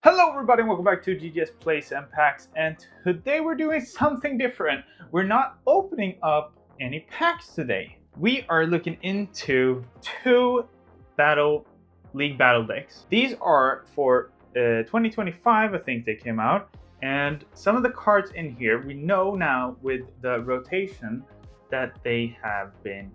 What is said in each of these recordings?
Hello everybody, welcome back to GGS Plays and Packs, and today we're doing something different. We're not opening up any packs today. We are looking into two League Battle decks. These are for 2025, I think they came out, and some of the cards in here, we know now with the rotation that they have been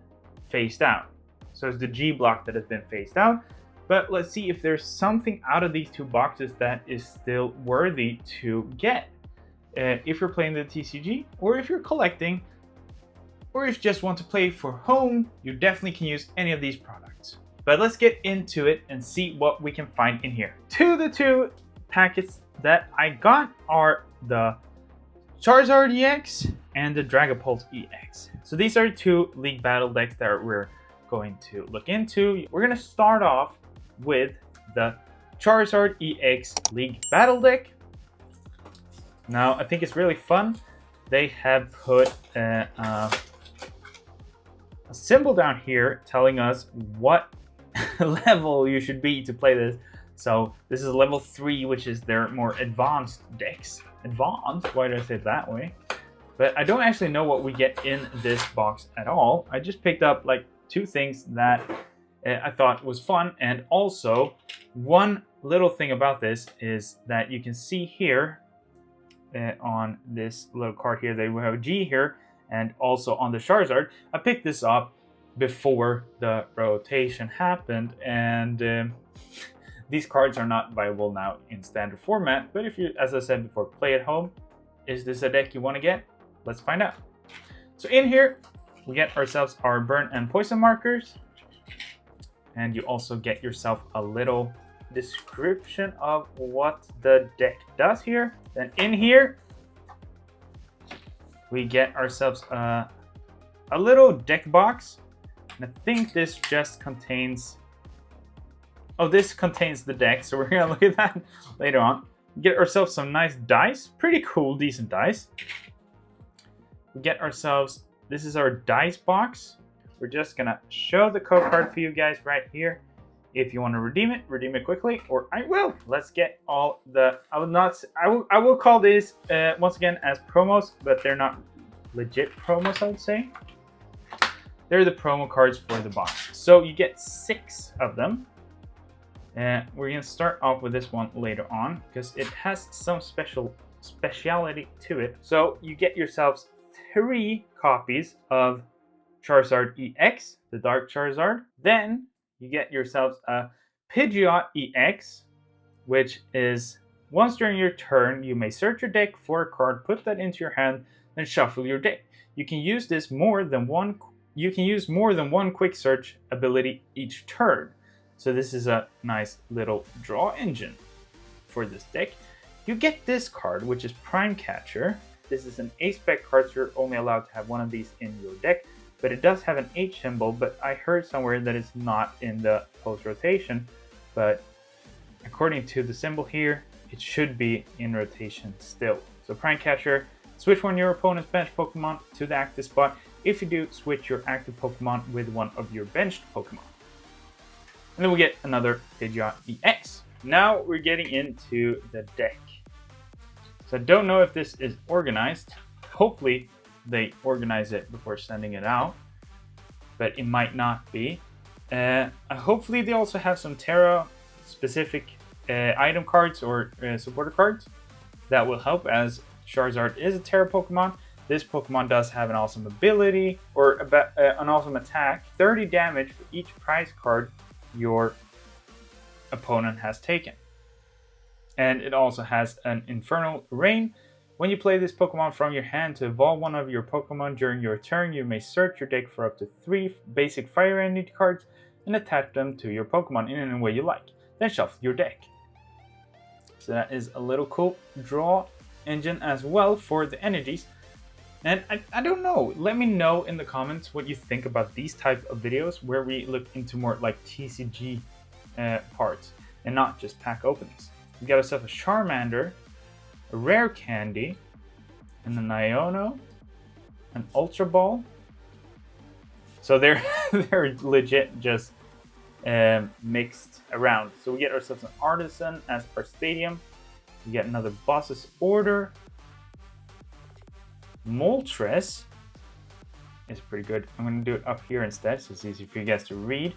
phased out. So it's the G block that has been phased out. But let's see if there's something out of these two boxes that is still worthy to get. If you're playing the TCG, or if you're collecting, or if you just want to play for home, you definitely can use any of these products. But let's get into it and see what we can find in here. The two packets that I got are the Charizard EX and the Dragapult EX. So these are two League Battle decks that we're going to look into. We're going to start off with the Charizard EX League Battle deck. Now, I think it's really fun. They have put a symbol down here telling us what level you should be to play this. So this is level 3, which is their more advanced decks. Advanced? Why did I say it that way? But I don't actually know what we get in this box at all. I just picked up like two things that I thought was fun, and also one little thing about this is that you can see here on this little card here that we have a G here, and also on the Charizard. I picked this up before the rotation happened, and these cards are not viable now in standard format. But if you, as I said before, play at home, is this a deck you want to get? Let's find out. So in here we get ourselves our burn and poison markers. And you also get yourself a little description of what the deck does here. Then in here, we get ourselves a little deck box. And I think this just contains... Oh, this contains the deck, so we're gonna look at that later on. We get ourselves some nice dice. Pretty cool, decent dice. We get ourselves... This is our dice box. We're just gonna show the code card for you guys right here. If you want to redeem it quickly, or I will. Let's get all the. I will call these once again as promos, but they're not legit promos. I would say they're the promo cards for the box. So you get 6 of them. We're gonna start off with this one later on because it has some speciality to it. So you get yourselves 3 copies of Charizard EX, the Dark Charizard. Then you get yourselves a Pidgeot EX, which is once during your turn, you may search your deck for a card, put that into your hand, then shuffle your deck. You can use this more than one. You can use more than one quick search ability each turn. So this is a nice little draw engine for this deck. You get this card, which is Prime Catcher. This is an A-spec card, so you're only allowed to have one of these in your deck. But it does have an H symbol, but I heard somewhere that it's not in the post-rotation. But according to the symbol here, it should be in rotation still. So Prime Catcher, switch one of your opponent's bench Pokemon to the active spot. If you do, switch your active Pokemon with one of your benched Pokemon. And then we get another Pidgeot EX. Now we're getting into the deck. So I don't know if this is organized. Hopefully they organize it before sending it out, but it might not be. Hopefully they also have some Terra specific item cards or supporter cards that will help, as Charizard is a Terra Pokemon. This Pokemon does have an awesome ability or an awesome attack, 30 damage for each prize card your opponent has taken. And it also has an Infernal Rain. When you play this Pokemon from your hand to evolve one of your Pokemon during your turn, you may search your deck for up to 3 basic Fire Energy cards and attach them to your Pokemon in any way you like. Then shuffle your deck. So that is a little cool draw engine as well for the energies. And I don't know, let me know in the comments what you think about these type of videos where we look into more like TCG parts and not just pack openings. We got ourselves a Charmander, a Rare Candy, and an Iono, an Ultra Ball. So they're legit just mixed around. So we get ourselves an Artisan as our stadium. You get another Boss's Order. Moltres is pretty good. I'm going to do it up here instead, so it's easy for you guys to read.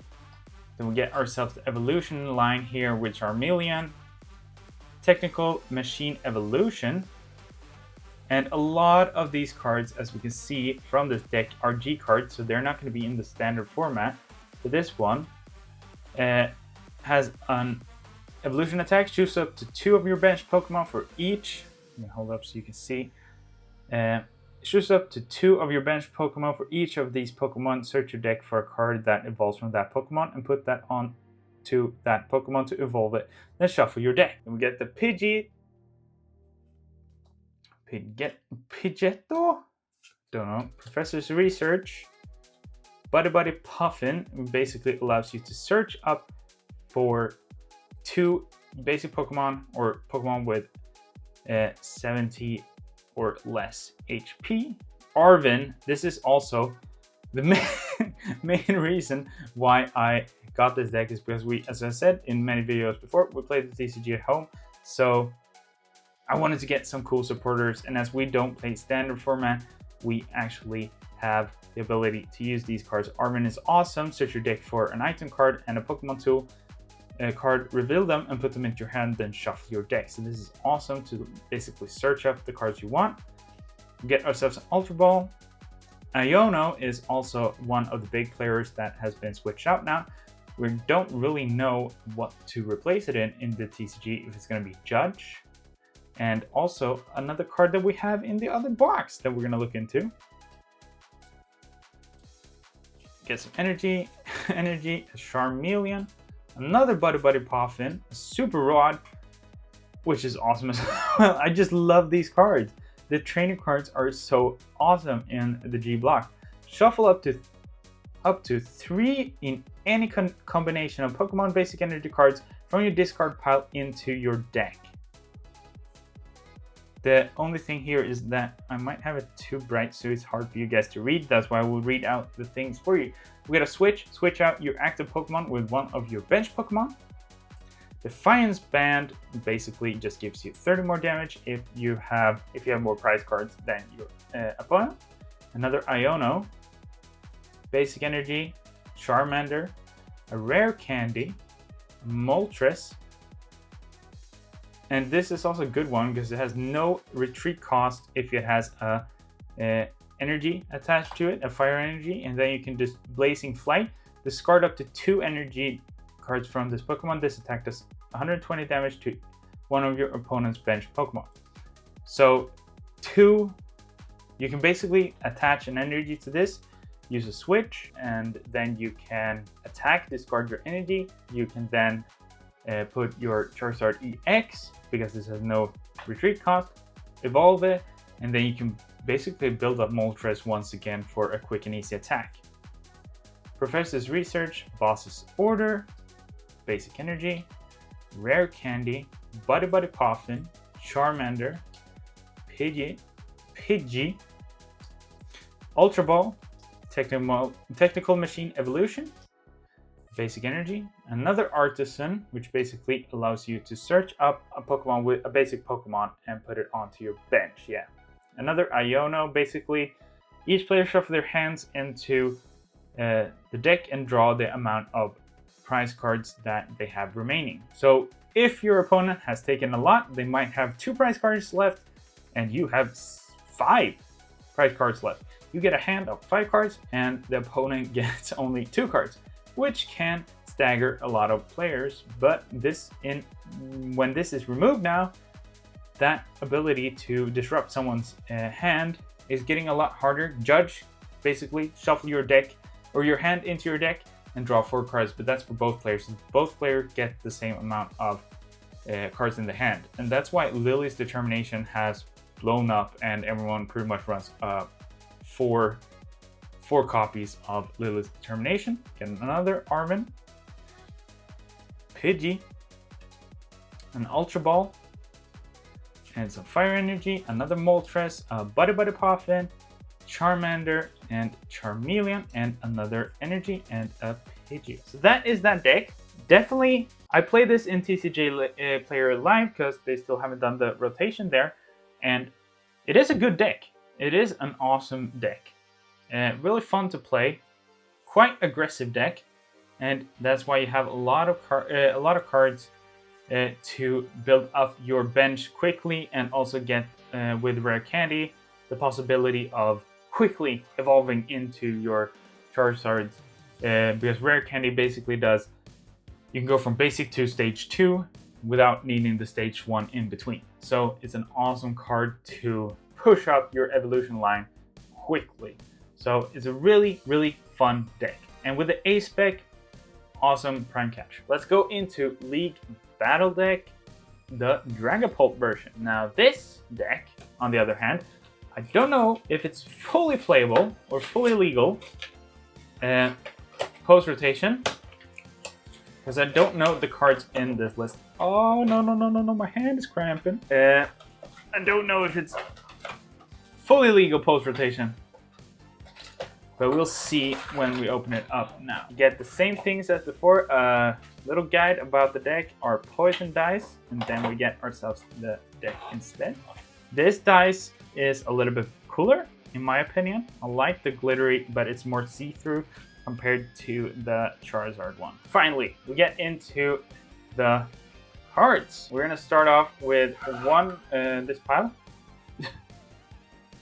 Then we get ourselves the evolution line here with Charmeleon, Technical Machine Evolution, and a lot of these cards, as we can see from this deck, are G cards, so they're not going to be in the standard format. But this one has an evolution attack, choose up to 2 of your bench Pokemon for each. Let me hold up so you can see. Choose up to 2 of your bench Pokemon for each of these Pokemon. Search your deck for a card that evolves from that Pokemon and put that on to that Pokemon to evolve it. Then shuffle your deck. And we get the Pidgeotto? Don't know. Professor's Research. Buddy Puffin basically allows you to search up for 2 basic Pokemon or Pokemon with 70 or less HP. Arvin, this is also the main reason why I got this deck, is because we, as I said in many videos before, we played the TCG at home. So I wanted to get some cool supporters, and as we don't play standard format, we actually have the ability to use these cards. Arvin is awesome. Search your deck for an item card and a Pokemon tool card, reveal them and put them into your hand, then shuffle your deck. So this is awesome to basically search up the cards you want. Get ourselves an Ultra Ball. Iono is also one of the big players that has been switched out now. We don't really know what to replace it in the TCG, if it's going to be Judge. And also another card that we have in the other box that we're going to look into. Get some energy, a Charmeleon, another Buddy Puffin, a Super Rod, which is awesome as well. I just love these cards. The training cards are so awesome in the G block. Shuffle up to 3 in any combination of Pokemon basic energy cards from your discard pile into your deck. The only thing here is that I might have it too bright, so it's hard for you guys to read. That's why I will read out the things for you. We got a switch out your active Pokemon with one of your bench Pokemon. Defiance Band basically just gives you 30 more damage if you have more prize cards than your opponent. Another Iono, basic energy, Charmander, a rare candy, Moltres. And this is also a good one because it has no retreat cost if it has a energy attached to it, a fire energy, and then you can just Blazing Flight, discard up to 2 energy cards from this Pokemon. This attack does 120 damage to one of your opponent's bench Pokemon. So you can basically attach an energy to this, use a switch, and then you can attack, discard your energy. You can then put your Charizard EX, because this has no retreat cost, evolve it, and then you can basically build up Moltres once again for a quick and easy attack. Professor's Research, Boss's Order, basic energy, rare candy, Buddy Puffin, Charmander, Pidgey, Ultra Ball, Technical Machine Evolution, basic energy, another Artisan, which basically allows you to search up a Pokemon with a basic Pokemon and put it onto your bench. Yeah, another Iono. Basically, each player shuffle their hands into the deck and draw the amount of prize cards that they have remaining. So if your opponent has taken a lot, they might have 2 prize cards left and you have 5 prize cards left. You get a hand of 5 cards and the opponent gets only 2 cards, which can stagger a lot of players. But when this is removed now, that ability to disrupt someone's hand is getting a lot harder. Judge, basically shuffle your deck or your hand into your deck and draw 4 cards, but that's for both players. Both players get the same amount of cards in the hand, and that's why Lily's Determination has blown up, and everyone pretty much runs 4 copies of Lily's Determination. Get another Arvin, Pidgey, an Ultra Ball, and some Fire Energy, another Moltres, Buddy Puffin, Charmander, and Charmeleon, and another Energy, and a Pidgey. So that is that deck. Definitely I play this in TCG Player Live because they still haven't done the rotation there, and it is a good deck. It is an awesome deck. Really fun to play, quite aggressive deck, and that's why you have a lot of cards to build up your bench quickly, and also get with rare candy the possibility of quickly evolving into your Charizards, because rare candy basically does, you can go from basic to stage 2 without needing the stage 1 in between. So it's an awesome card to push up your evolution line quickly. So it's a really, really fun deck. And with the A spec, awesome prime catch. Let's go into League Battle Deck, the Dragapult version. Now this deck, on the other hand, I don't know if it's fully playable or fully legal post rotation, because I don't know the cards in this list. Oh, no, my hand is cramping. I don't know if it's fully legal post rotation, but we'll see when we open it up now. Get the same things as before. Little guide about the deck, our poison dice, and then we get ourselves the deck instead. This dice is a little bit cooler, in my opinion. I like the glittery, but it's more see-through compared to the Charizard one. Finally, we get into the cards. We're gonna start off with this pile.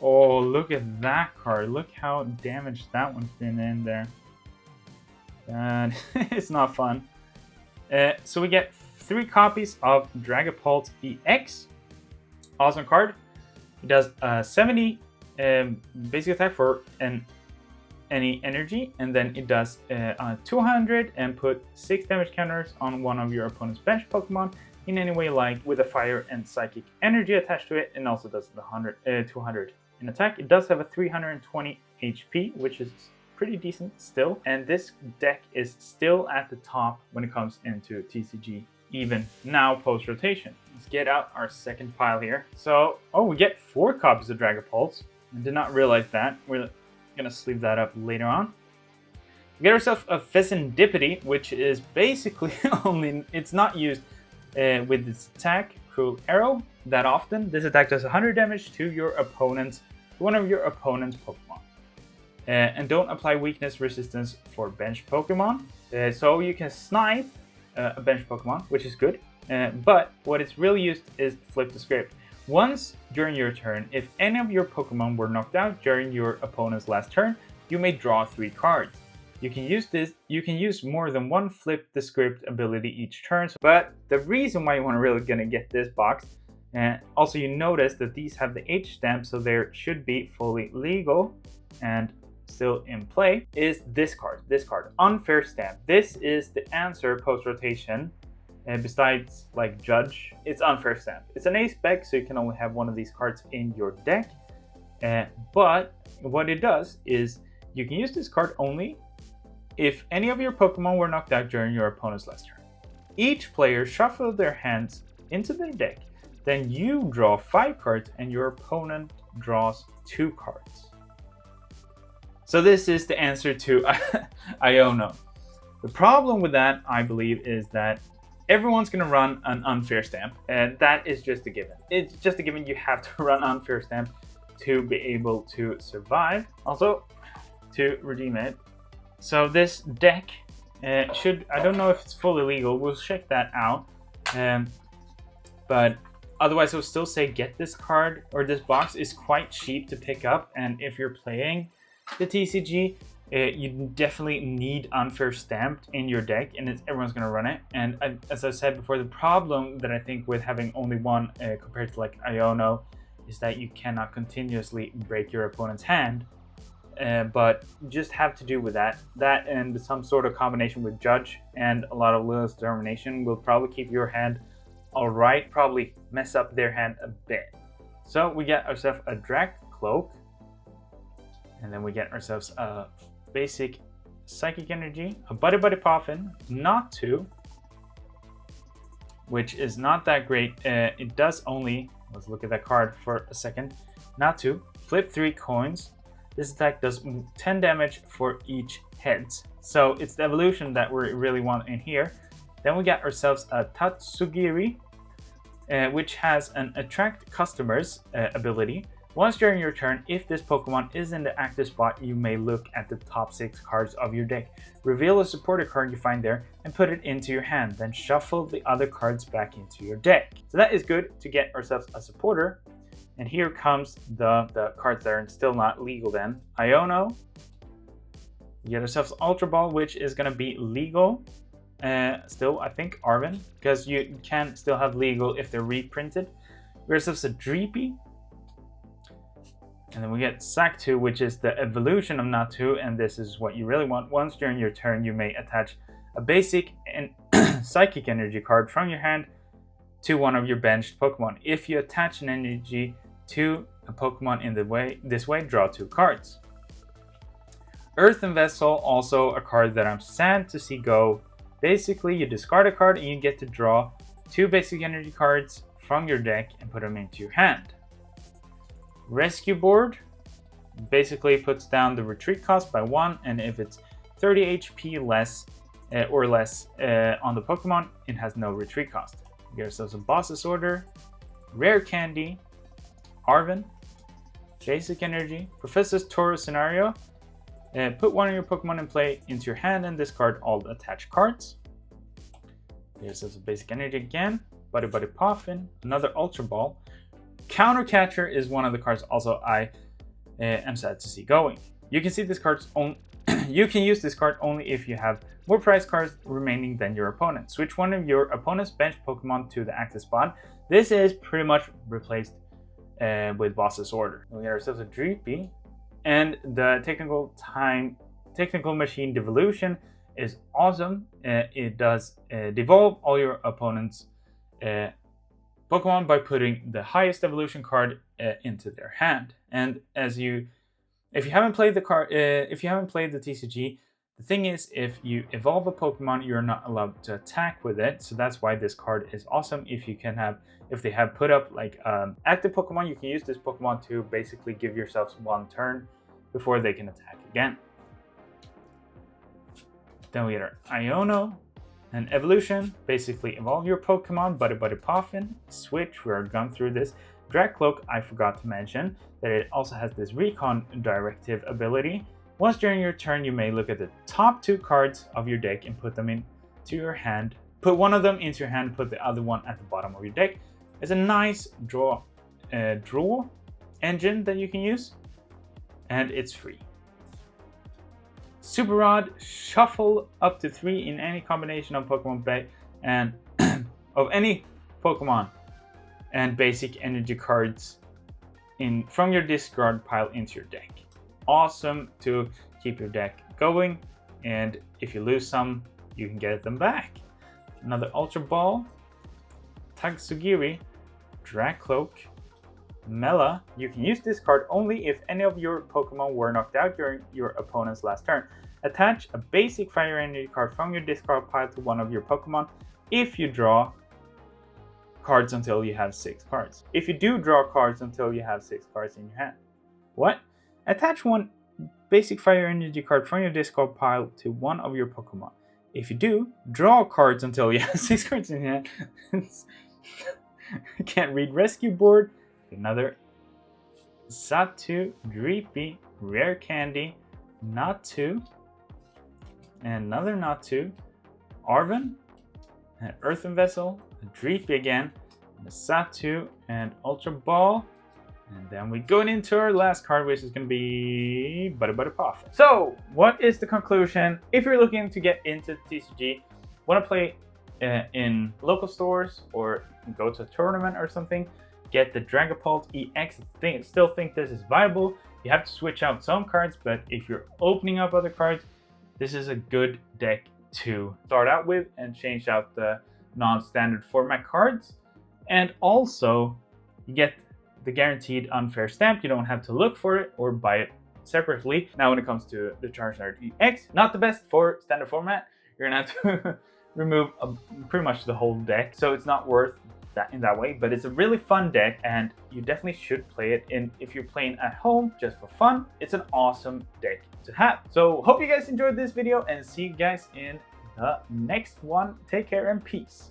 Oh, look at that card. Look how damaged that one's been in there. And it's not fun. So we get 3 copies of Dragapult EX. Awesome card. It does 70 basic attack for any energy, and then it does 200 and put 6 damage counters on one of your opponent's bench Pokemon in any way, like with a fire and psychic energy attached to it, and also does the 200 in attack. It does have a 320 HP, which is pretty decent still, and this deck is still at the top when it comes into TCG, even now post rotation. Let's get out our second pile here. So, we get 4 copies of Dragapults. I did not realize that. We're gonna sleeve that up later on. We get ourselves a Pheasantipity, which is basically it's not used with this attack, Cruel Arrow, that often. This attack does 100 damage to one of your opponent's Pokemon. And don't apply weakness resistance for bench Pokemon. So you can snipe a bench Pokemon, which is good. But what it's really used is flip the script. Once during your turn, if any of your Pokemon were knocked out during your opponent's last turn, you may draw 3 cards. You can use more than one flip the script ability each turn. But the reason why you want to really gonna get this box, and also you notice that these have the H stamp, so they should be fully legal and still in play, is this card, Unfair Stamp. This is the answer post rotation. And besides like Judge, it's Unfair Stamp. It's an A spec, so you can only have one of these cards in your deck. But what it does is you can use this card only if any of your Pokemon were knocked out during your opponent's last turn. Each player shuffles their hands into their deck. Then you draw 5 cards and your opponent draws 2 cards. So this is the answer to Iono. The problem with that, I believe, is that everyone's going to run an Unfair Stamp, and that is just a given. It's just a given. You have to run Unfair Stamp to be able to survive. Also, to redeem it. So this deck I don't know if it's fully legal. We'll check that out. But otherwise, I would still say get this card, or this box is quite cheap to pick up. And if you're playing the TCG, you definitely need Unfair Stamped in your deck, and everyone's going to run it. And as I said before, the problem that I think with having only one compared to like Iono is that you cannot continuously break your opponent's hand. But you just have to do with that and some sort of combination with Judge and a lot of Lilith's Determination will probably keep your hand alright, probably mess up their hand a bit. So we get ourselves a Drag Cloak, and then we get ourselves a basic Psychic Energy, a Buddy Poffin, not 2, which is not that great. It does only, let's look at that card for a second, not 2, flip 3 coins. This attack does 10 damage for each heads. So it's the evolution that we really want in here. Then we got ourselves a Tatsugiri, which has an attract customers ability. Once during your turn, if this Pokemon is in the active spot, you may look at the top 6 cards of your deck. Reveal a supporter card you find there and put it into your hand. Then shuffle the other cards back into your deck. So that is good to get ourselves a supporter. And here comes the cards that are still not legal then. Iono. You get ourselves Ultra Ball, which is going to be legal. Still, I think, Arven, because you can still have legal if they're reprinted. We get ourselves a Dreepy. And then we get Saktu, which is the evolution of Natu, and this is what you really want. Once during your turn, you may attach a basic and psychic energy card from your hand to one of your benched Pokemon. If you attach an energy to a Pokemon in this way, draw 2 cards. Earthen Vessel, also a card that I'm sad to see go. Basically, you discard a card and you get to draw 2 basic energy cards from your deck and put them into your hand. Rescue Board basically puts down the retreat cost by 1, and if it's 30 HP less or less on the Pokemon, it has no retreat cost. Get ourselves a Boss's Order, Rare Candy, Arven, Basic Energy, Professor's Toro Scenario. Put one of your Pokemon in play into your hand and discard all the attached cards. Get ourselves a Basic Energy again, Buddy Poffin, another Ultra Ball. Counter Catcher is one of the cards also I am sad to see going. You can see this card's you can use this card only if you have more prize cards remaining than your opponent. Switch one of your opponent's bench Pokemon to the active spot. This is pretty much replaced with Boss's Order. We get ourselves a Dreepy, and the Technical Machine Devolution is awesome. It does devolve all your opponent's Pokemon by putting the highest evolution card into their hand. And if you haven't played the TCG, the thing is, if you evolve a Pokemon, you're not allowed to attack with it. So that's why this card is awesome. If they have put up like active Pokemon, you can use this Pokemon to basically give yourselves 1 turn before they can attack again. Then we get our Iono. And evolution, basically evolve your Pokemon, Buddy Poffin. Switch, we're gone through this. Dracloak, I forgot to mention that it also has this Recon Directive ability. Once during your turn, you may look at the top 2 cards of your deck and put them into your hand. Put one of them into your hand, put the other one at the bottom of your deck. It's a nice draw engine that you can use, and it's free. Super Rod, shuffle up to 3 in any combination of Pokemon and of any Pokemon and basic energy cards from your discard pile into your deck. Awesome to keep your deck going, and if you lose some, you can get them back. Another Ultra Ball, Tatsugiri, Dracloak, Mela. You can use this card only if any of your Pokemon were knocked out during your opponent's last turn. Attach a basic fire energy card from your discard pile to one of your Pokemon if you draw cards until you have 6 cards. If you do draw cards until you have 6 cards in your hand. What? Attach one basic fire energy card from your discard pile to one of your Pokemon. If you do, draw cards until you have 6 cards in your hand. I can't read. Rescue Board. Another Satu, Dreepy, Rare Candy, Natu, and another Natu, Arven, an Earthen Vessel, a Dreepy again, a Satu, and Ultra Ball. And then we go into our last card, which is going to be Buddy Poffin. So, what is the conclusion? If you're looking to get into TCG, want to play in local stores or go to a tournament or something, get the Dragapult EX. Still think this is viable. You have to switch out some cards, but if you're opening up other cards, this is a good deck to start out with and change out the non-standard format cards. And also, you get the guaranteed unfair stamp. You don't have to look for it or buy it separately. Now, when it comes to the Charizard EX, not the best for standard format. You're gonna have to remove pretty much the whole deck, so it's not worth that in that way, but it's a really fun deck and you definitely should play it. And if you're playing at home just for fun, it's an awesome deck to have. So hope you guys enjoyed this video and see you guys in the next one. Take care and peace.